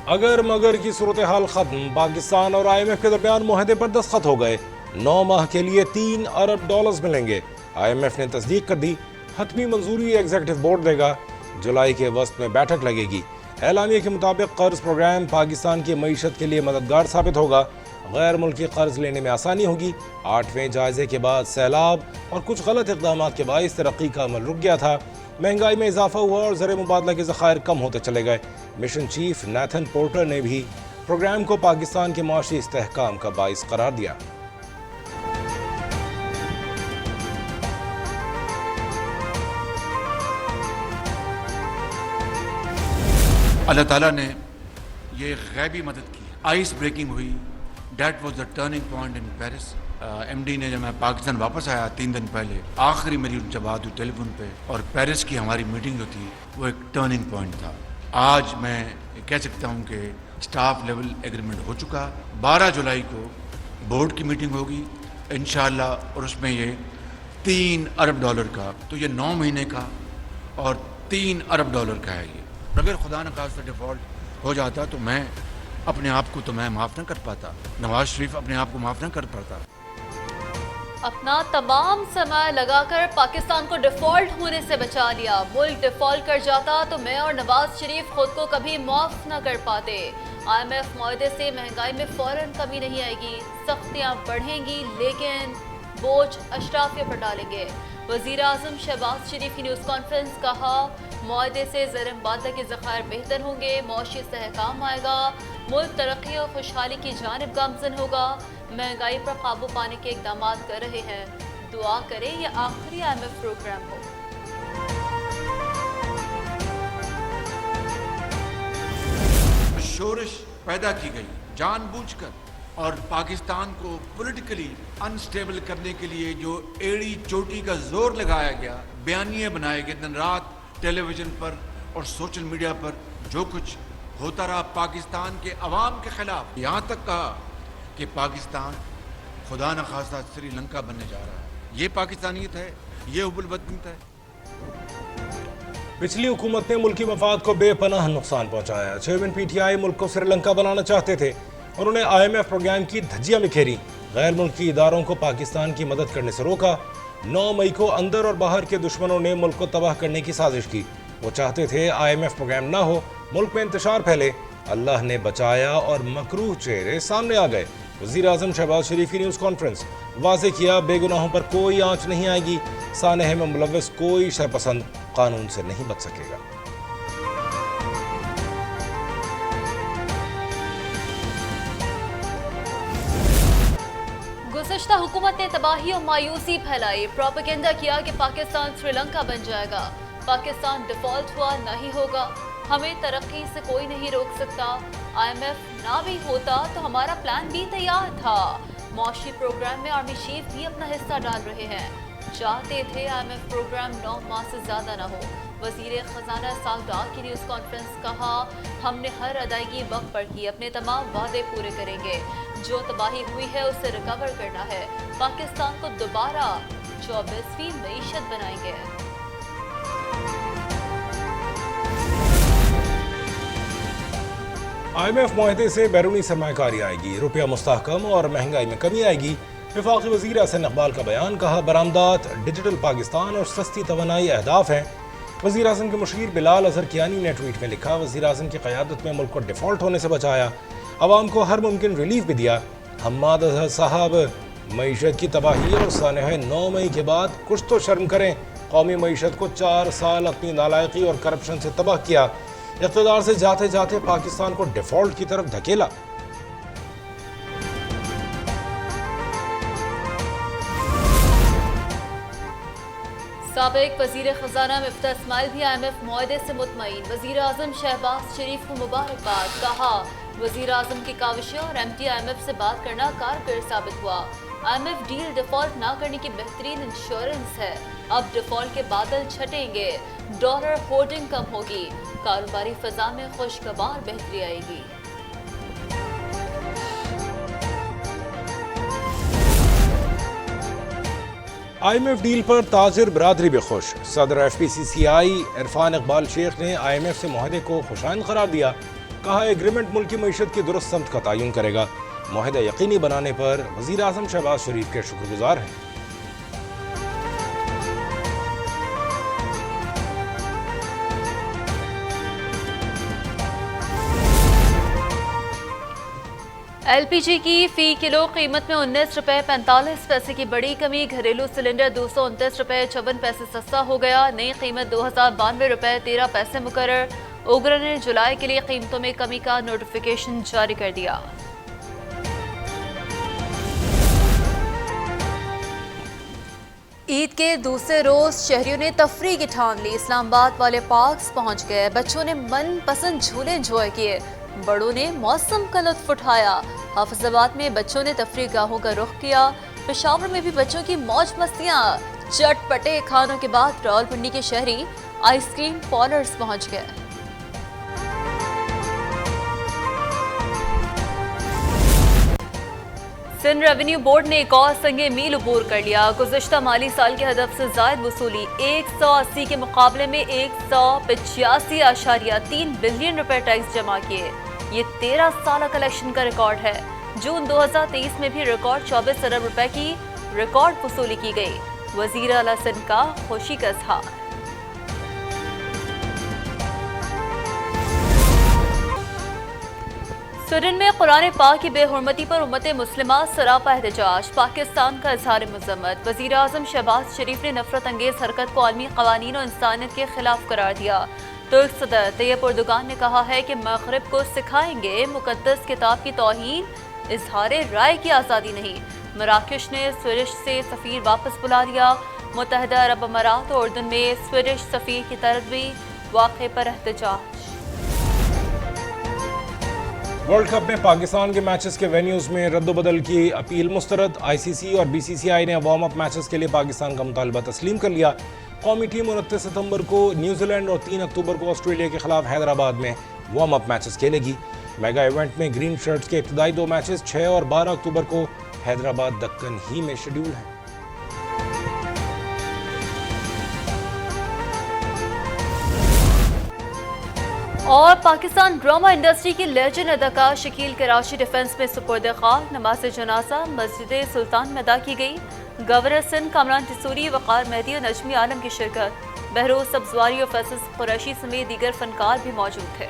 اگر مگر کی صورتحال ختم، پاکستان اور IMF کے درمیان معاہدے پر دستخط ہو گئے، 9 ماہ کے لیے $3 ارب ملیں گے۔ IMF نے تصدیق کر دی، حتمی منظوری ایگزیکٹو بورڈ دے گا، جولائی کے وسط میں بیٹھک لگے گی۔ اعلامیے کے مطابق قرض پروگرام پاکستان کی معیشت کے لیے مددگار ثابت ہوگا، غیر ملکی قرض لینے میں آسانی ہوگی۔ 8ویں جائزے کے بعد سیلاب اور کچھ غلط اقدامات کے باعث ترقی کا عمل رک گیا تھا، مہنگائی میں اضافہ ہوا اور زر مبادلہ کے ذخائر کم ہوتے چلے گئے۔ مشن چیف نیتھن پورٹر نے بھی پروگرام کو پاکستان کے معاشی استحکام کا باعث قرار دیا۔ اللہ تعالیٰ نے یہ غیبی مدد کی، آئس بریکنگ ہوئی، that was the turning point in Paris. MD نے جب میں پاکستان واپس آیا 3 دن پہلے، آخری میری ان سے بات ہوئی ٹیلی فون پہ، اور پیرس کی ہماری میٹنگ جو تھی وہ ایک ٹرننگ پوائنٹ تھا۔ آج میں کہہ سکتا ہوں کہ سٹاف لیول ایگریمنٹ ہو چکا۔ 12 جولائی کو بورڈ کی میٹنگ ہوگی انشاءاللہ، اور اس میں یہ $3 ارب کا، تو یہ 9 مہینے کا اور $3 ارب کا ہے۔ یہ اگر خدا نخواستہ ڈیفالٹ ہو جاتا تو میں اپنے آپ کو معاف نہ کر پاتا، نواز شریف اپنے آپ کو معاف نہ کر پاتا۔ اپنا تمام سرمایہ لگا کر پاکستان کو ڈیفالٹ ہونے سے بچا لیا۔ ملک ڈیفالٹ کر جاتا تو میں اور نواز شریف خود کو کبھی معاف نہ کر پاتے۔ IMF معاہدے سے مہنگائی میں فوراً کمی نہیں آئے گی، سختیاں بڑھیں گی لیکن بوجھ اشرافیہ پر ڈالیں گے۔ وزیر اعظم شہباز شریف کی نیوز کانفرنس، کہا معاہدے سے زر مبادلہ کے ذخائر بہتر ہوں گے، معاشی استحکام آئے گا، ملک ترقی اور خوشحالی کی جانب گامزن ہوگا، مہنگائی پر قابو پانے کے اقدامات کر رہے ہیں، دعا کریں یہ آخری IMF پروگرام ہو۔ شورش پیدا کی گئی جان بوجھ کر، اور پاکستان کو پولیٹیکلی انسٹیبل کرنے کے لیے جو ایڑی چوٹی کا زور لگایا گیا، بیانیے بنائے گئے دن رات ٹیلی ویژن پر اور سوشل میڈیا پر، جو کچھ ہوتا رہا پاکستان کے عوام کے خلاف، یہاں تک کہا کہ پاکستان خدا نخواستہ سری لنکا بننے جا رہا ہے۔ یہ پاکستانیت ہے، یہ حب الوطنیت ہے۔ پچھلی حکومت نے ملکی مفاد کو بے پناہ نقصان پہنچایا۔ چیئرمین PTI ملک کو سری لنکا بنانا چاہتے تھے، انہوں نے IMF پروگرام کی دھجیاں بکھیری، غیر ملکی اداروں کو پاکستان کی مدد کرنے سے روکا۔ 9 مئی کو اندر اور باہر کے دشمنوں نے ملک کو تباہ کرنے کی سازش کی۔ وہ چاہتے تھے IMF پروگرام نہ ہو، ملک میں انتشار پھیلے۔ اللہ نے بچایا اور مکروہ چہرے سامنے آ گئے۔ وزیر اعظم شہباز شریف کی نیوز کانفرنس، واضح کیا بے گناہوں پر کوئی آنچ نہیں آئے گی، سانحے میں ملوث کوئی شرپسند قانون سے نہیں بچ سکے گا۔ گزشتہ حکومت نے تباہی اور مایوسی پھیلائی، پروپیگنڈا کیا کہ پاکستان سری لنکا بن جائے گا، پاکستان ڈیفالٹ ہوا نہیں ہوگا، ہمیں ترقی سے کوئی نہیں روک سکتا، IMF نہ بھی ہوتا تو ہمارا پلان بھی تیار تھا۔ معاشی پروگرام میں آرمی چیف بھی اپنا حصہ ڈال رہے ہیں، چاہتے تھے IMF پروگرام 9 ماہ سے زیادہ نہ ہو۔ وزیر خزانہ اسحاق ڈار کی نیوز کانفرنس، کہا ہم نے ہر ادائیگی وقت پر کی، اپنے تمام وعدے پورے کریں گے، جو تباہی ہوئی ہے اسے ریکور کرنا ہے، پاکستان کو دوبارہ 24ویں معیشت بنائیں گے۔ IMF معاہدے سے بیرونی سرمایہ کاری آئے گی، روپیہ مستحکم اور مہنگائی میں کمی آئے گی۔ وفاقی وزیر احسن اقبال کا بیان، کہا برآمدات ڈیجیٹل پاکستان اور سستی توانائی اہداف ہیں۔ وزیر اعظم کے مشیر بلال اظہر کیانی نے ٹویٹ میں لکھا، وزیر اعظم کی قیادت میں ملک کو ڈیفالٹ ہونے سے بچایا، عوام کو ہر ممکن ریلیف بھی دیا۔ حماد اظہر صاحب، معیشت کی تباہی اور سانحہ 9 مئی کے بعد کچھ تو شرم کریں، قومی معیشت کو 4 سال اپنی نالائقی اور کرپشن سے تباہ کیا، اقتدار سے جاتے جاتے پاکستان کو ڈیفالٹ کی طرف دھکیلا۔ سابق وزیر خزانہ مفتاح اسماعیل بھی IMF معاہدے سے مطمئن، وزیر اعظم شہباز شریف کو مبارکباد، کہا وزیر اعظم کی کاوشیں اور MT IMF سے بات کرنا کارگر ثابت ہوا۔ IMF ڈیل ڈیفالٹ نہ کرنے کی بہترین انشورنس ہے، اب ڈیفالٹ کے بادل چھٹیں گے، ڈالر ہولڈنگ کم ہوگی، کاروباری فضا میں خوشگوار بہتری آئے گی۔ IMF ڈیل پر تاجر برادری بھی خوش، صدر FPCCI عرفان اقبال شیخ نے IMF سے معاہدے کو خوشائند قرار دیا۔ کہا ایگریمنٹ ملک کی معیشت کی درست سمت کا تعین کرے گا، معاہدہ یقینی بنانے پر وزیر اعظم شہباز شریف کے شکر گزار ہیں۔ ایل پی جی کی فی کلو قیمت میں 19 روپے 45 پیسے کی بڑی کمی، گھریلو سلنڈر 229 روپے 54 پیسے سستا ہو گیا، نئی قیمت 2092 روپے 13 پیسے مقرر۔ اوگرا نے جولائی کے لیے قیمتوں میں کمی کا نوٹیفیکیشن جاری کر دیا۔ عید کے دوسرے روز شہریوں نے تفریح کی ٹھان لی، اسلام آباد والے پارکس پہنچ گئے، بچوں نے من پسند جھولے انجوائے کیے، بڑوں نے موسم کا لطف اٹھایا۔ حافظ آباد میں بچوں نے تفریح گاہوں کا رخ کیا، پشاور میں بھی بچوں کی موج مستیاں، چٹ پٹے کھانوں کے بعد راولپنڈی کے شہری آئس کریم پارلرز پہنچ گئے۔ سندھ ریونیو بورڈ نے ایک اور سنگ میل عبور کر لیا، گزشتہ مالی سال کے ہدف سے زائد وصولی 180 کے مقابلے میں 185.3 بلین روپے ٹیکس جمع کیے، یہ 13 سالہ کلیکشن کا ریکارڈ ہے۔ جون 2023 میں بھی ریکارڈ 24 ارب روپے کی ریکارڈ وصولی کی گئی، وزیر اعلیٰ سندھ کا خوشی کا اظہار۔ سویڈن میں قرآن پاک کی بے حرمتی پر امت مسلمہ سراپا احتجاج، پاکستان کا اظہار مذمت، وزیر اعظم شہباز شریف نے نفرت انگیز حرکت کو عالمی قوانین و انسانیت کے خلاف قرار دیا۔ ترک صدر طیب اردوغان نے کہا ہے کہ مغرب کو سکھائیں گے مقدس کتاب کی توہین، اظہار رائے کی آزادی نہیں۔ مراکش نے سویڈش سے سفیر واپس بلا لیا، متحدہ عرب امارات اور اردن میں سویڈش سفیر کی طردوی، واقعے پر احتجاج۔ ورلڈ کپ میں پاکستان کے میچز کے وینیوز میں رد و بدل کی اپیل مسترد، آئی سی سی اور بی سی سی آئی نے وارم اپ میچز کے لیے پاکستان کا مطالبہ تسلیم کر لیا۔ قومی ٹیم 29 ستمبر کو نیوزی لینڈ اور 3 اکتوبر کو آسٹریلیا کے خلاف حیدرآباد میں وارم اپ میچز کھیلے گی۔ میگا ایونٹ میں گرین شرٹس کے ابتدائی 2 میچز 6 اور 12 اکتوبر کو حیدرآباد دکن ہی میں شیڈول ہیں۔ اور پاکستان ڈرامہ انڈسٹری کی لیجنڈ اداکار شکیل کراچی ڈیفنس میں سپرد خاک، نماز جنازہ مسجد سلطان میں ادا کی گئی۔ گورنر سندھ کامران ٹسوری، وقار مہدی اور نجمی عالم کی شرکت، بہروز سبزواری اور فیصل قریشی سمیت دیگر فنکار بھی موجود تھے۔